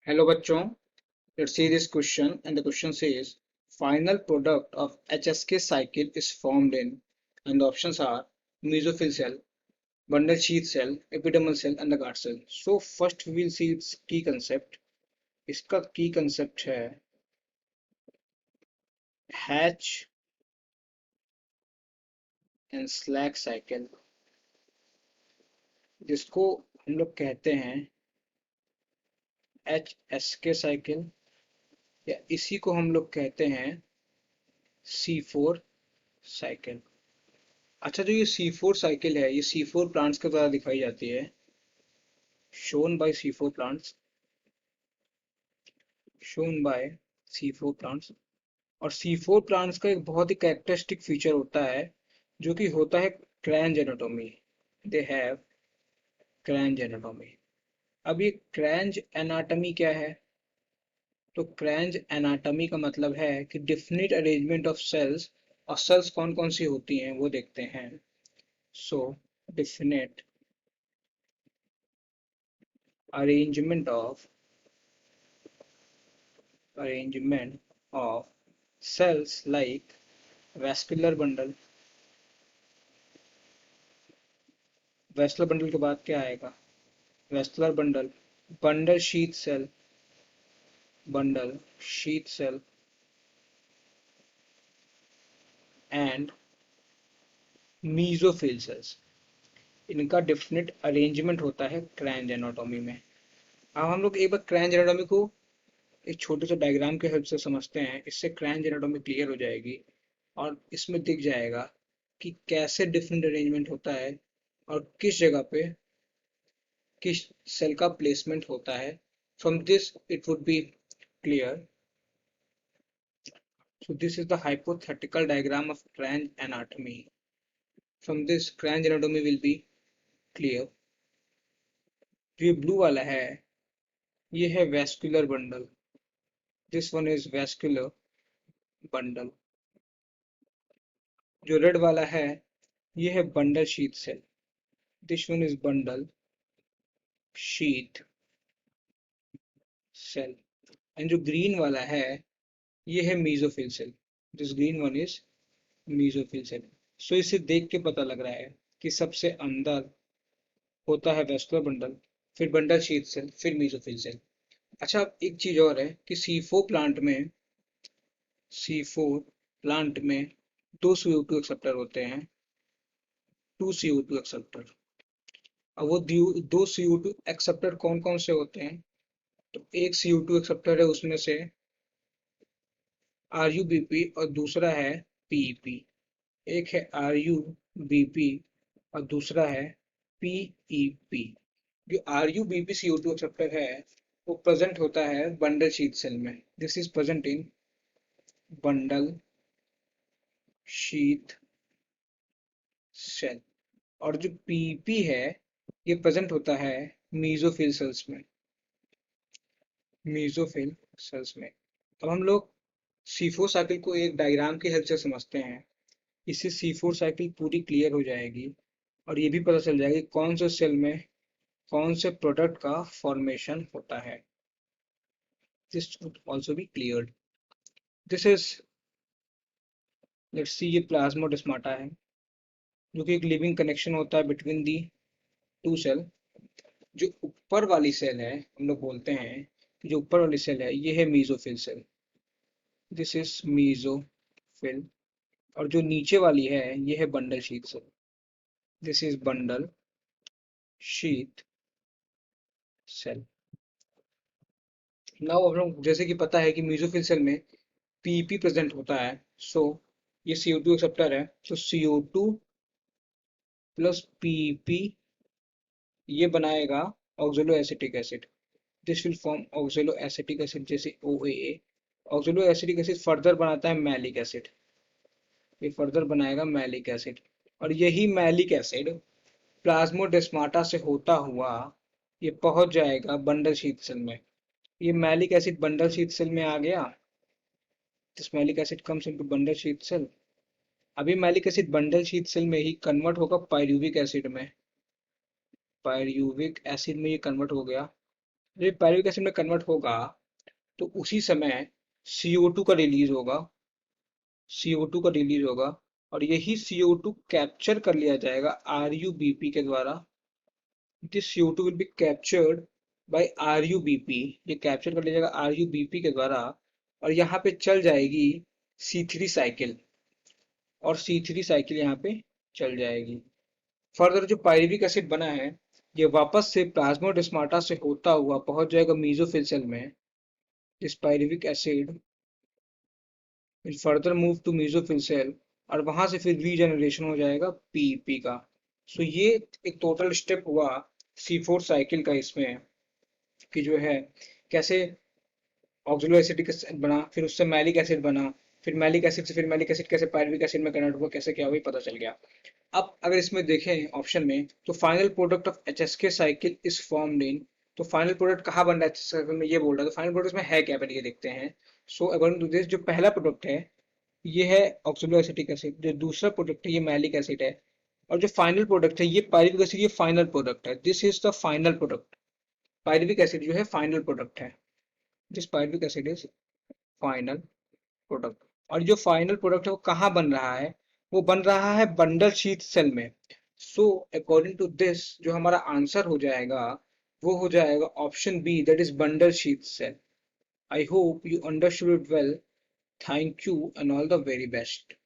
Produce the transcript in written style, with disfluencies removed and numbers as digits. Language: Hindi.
Hello bachon, let's see this question and the question says final product of HSK cycle is formed in and the options are mesophyll cell, bundle sheath cell, epidermal cell and the guard cell. So first we will see its key concept. इसका key concept है hatch and slack cycle जिसको हम लोग कहते हैं HSK cycle या इसी को हम लोग कहते हैं C4 cycle। अच्छा जो ये C4 साइकिल है ये C4 प्लांट्स के द्वारा दिखाई जाती है shown by C4 plants shown by C4 plants और C4 प्लांट्स का एक बहुत ही कैरेक्टरिस्टिक फीचर होता है जो कि होता है क्रैंज एनाटोमी। They have क्रैंज anatomy. अब ये क्रैंज एनाटोमी क्या है? तो क्रैंज एनाटोमी का मतलब है कि डिफिनिट अरेंजमेंट ऑफ सेल्स और सेल्स कौन कौन सी होती हैं वो देखते हैं। So definite arrangement of arrangement of cells like vascular bundle। vascular bundle के बाद क्या आएगा? vascular bundle, bundle sheath cell, bundle sheath cell and mesophyll cells। इनका डिफिनिट अरेंजमेंट होता है क्रैंज एनाटॉमी में। अब हम लोग एक बार क्रैंज एनाटॉमी को एक छोटे से डायग्राम के हेल्प से समझते हैं, इससे क्रैंज एनाटॉमी क्लियर हो जाएगी और इसमें दिख जाएगा कि कैसे डिफरेंट अरेंजमेंट होता है और किस जगह पे किस सेल का प्लेसमेंट होता है। From this it would be clear. So this is the hypothetical diagram of cranch anatomy. From this cranch anatomy will be clear। जो ये ब्लू वाला है ये है vascular bundle. This one is vascular bundle. जो रेड वाला है ये है bundle sheath cell. This one is bundle sheath cell. And जो ग्रीन वाला है ये है mesophyll cell. This green one is mesophyll cell. So इसे देख के पता लग रहा है कि सबसे अंदर होता है वेस्कुलर बंडल, फिर बंडल शीथ सेल, फिर मीजोफिल सेल। अच्छा एक चीज और है कि C4 प्लांट में दो CO2 एक्सेप्टर होते हैं, 2 CO2 एक्सेप्टर। अब वो दो CO2 एक्सेप्टर कौन कौन से होते हैं? तो एक CO2 एक्सेप्टर है उसमें से RuBP और दूसरा है PEP। एक है RuBP और दूसरा है PEP। जो RuBP CO2 एक्सेप्टर है वो प्रेजेंट होता है बंडल शीथ सेल में। This is present in bundle sheath cell. और जो पीपी है ये प्रेजेंट होता है मीजोफिल सेल्स में। मीजोफिल सेल्स में। अब हम लोग C4 साइकिल को एक डायग्राम की हेल्प से समझते हैं। इससे C4 साइकिल पूरी क्लियर हो जाएगी और ये भी पता चल जाएगा कि कौन से सेल में कौन से प्रोडक्ट का फॉर्मेशन होता है। This would also be cleared. This is let's see ये प्लाज्मोडेस्माटा है जो कि एक लिविंग कनेक्शन होता है बिटवीन दी टू सेल। जो ऊपर वाली सेल है हम लोग बोलते हैं कि जो ऊपर वाली सेल है ये है mesophyll cell. This is mesophyll. और जो नीचे वाली है ये है bundle sheath cell. This is bundle sheath cell. Now हम लोग जैसे कि पता है कि मीजोफिल सेल में पीपी प्रेजेंट होता है। सो ये CO2 एक्सेप्टर है तो CO2 प्लस पीपी ये बनाएगा oxaloacetic acid. This will form oxaloacetic acid जैसे OAA। Oxaloacetic acid further बनाता है मैलिक एसिड। ये फर्दर बनाएगा मैलिक एसिड और यही मैलिक एसिड प्लाज्मोडेस्माटा से होता हुआ ये पहुंच जाएगा बंडल शीथ सेल में। ये malic acid bundle sheath cell में आ गया। This malic acid comes into bundle sheath cell. अभी malic acid bundle sheath cell में ही कन्वर्ट होगा पायरुविक एसिड में। पायरुविक एसिड में ये कन्वर्ट हो गया जब पायरुविक एसिड में कन्वर्ट होगा तो उसी समय CO2 का रिलीज होगा, CO2 का रिलीज होगा, और यही CO2 कैप्चर कर लिया जाएगा RUBP के द्वारा। This CO2 will be captured by RUBP, ये कैप्चर कर लिया जाएगा RUBP के द्वारा, और यहाँ पे चल जाएगी C3 साइकिल, और C3 साइकिल यहाँ पे चल जाएगी। फर्दर जो पायरुविक एसिड बना है ये वापस से प्लाज्मोडेस्माटा से होता हुआ पहुंच जाएगा मीसोफिल सेल में। This pyruvic acid will further move to mesophyll cell, और वहां से फिर रीजनरेशन हो जाएगा पीईपी का। सो ये एक टोटल स्टेप हुआ C4 साइकिल का इसमें, कि जो है कैसे ऑक्सलो एसिटिक एसिड बना, फिर उससे मैलिक एसिड बना, फिर मैलिक एसिड से फिर मैलिक एसिड कैसे पायरुविक एसिड में कन्वर्ट हुआ, कैसे क्या हुआ, पता चल गया। अब अगर इसमें देखें ऑप्शन में, तो final product of HSK cycle is formed in, तो फाइनल प्रोडक्ट कहाँ बन रहा है HSK साइकिल में ये बोल रहा है, तो फाइनल प्रोडक्ट में है क्या पहले ये देखते हैं। सो अकॉर्डिंग टू दिस जो पहला प्रोडक्ट है ये है ऑक्सलो एसिटिक एसिड, जो दूसरा प्रोडक्ट है ये मैलिक एसिड है, और जो फाइनल प्रोडक्ट है ये पायरुविक एसिड, ये फाइनल प्रोडक्ट है। This is the final product. Pyruvic acid जो है फाइनल प्रोडक्ट है। This pyruvic acid is final product. और जो फाइनल प्रोडक्ट है वो कहाँ बन रहा है, वो बन रहा है बंडल शीथ सेल में। सो अकॉर्डिंग टू दिस जो हमारा आंसर हो जाएगा वो हो जाएगा option B, that is bundle sheath cell. I hope you understood it well. Thank you and all the very best.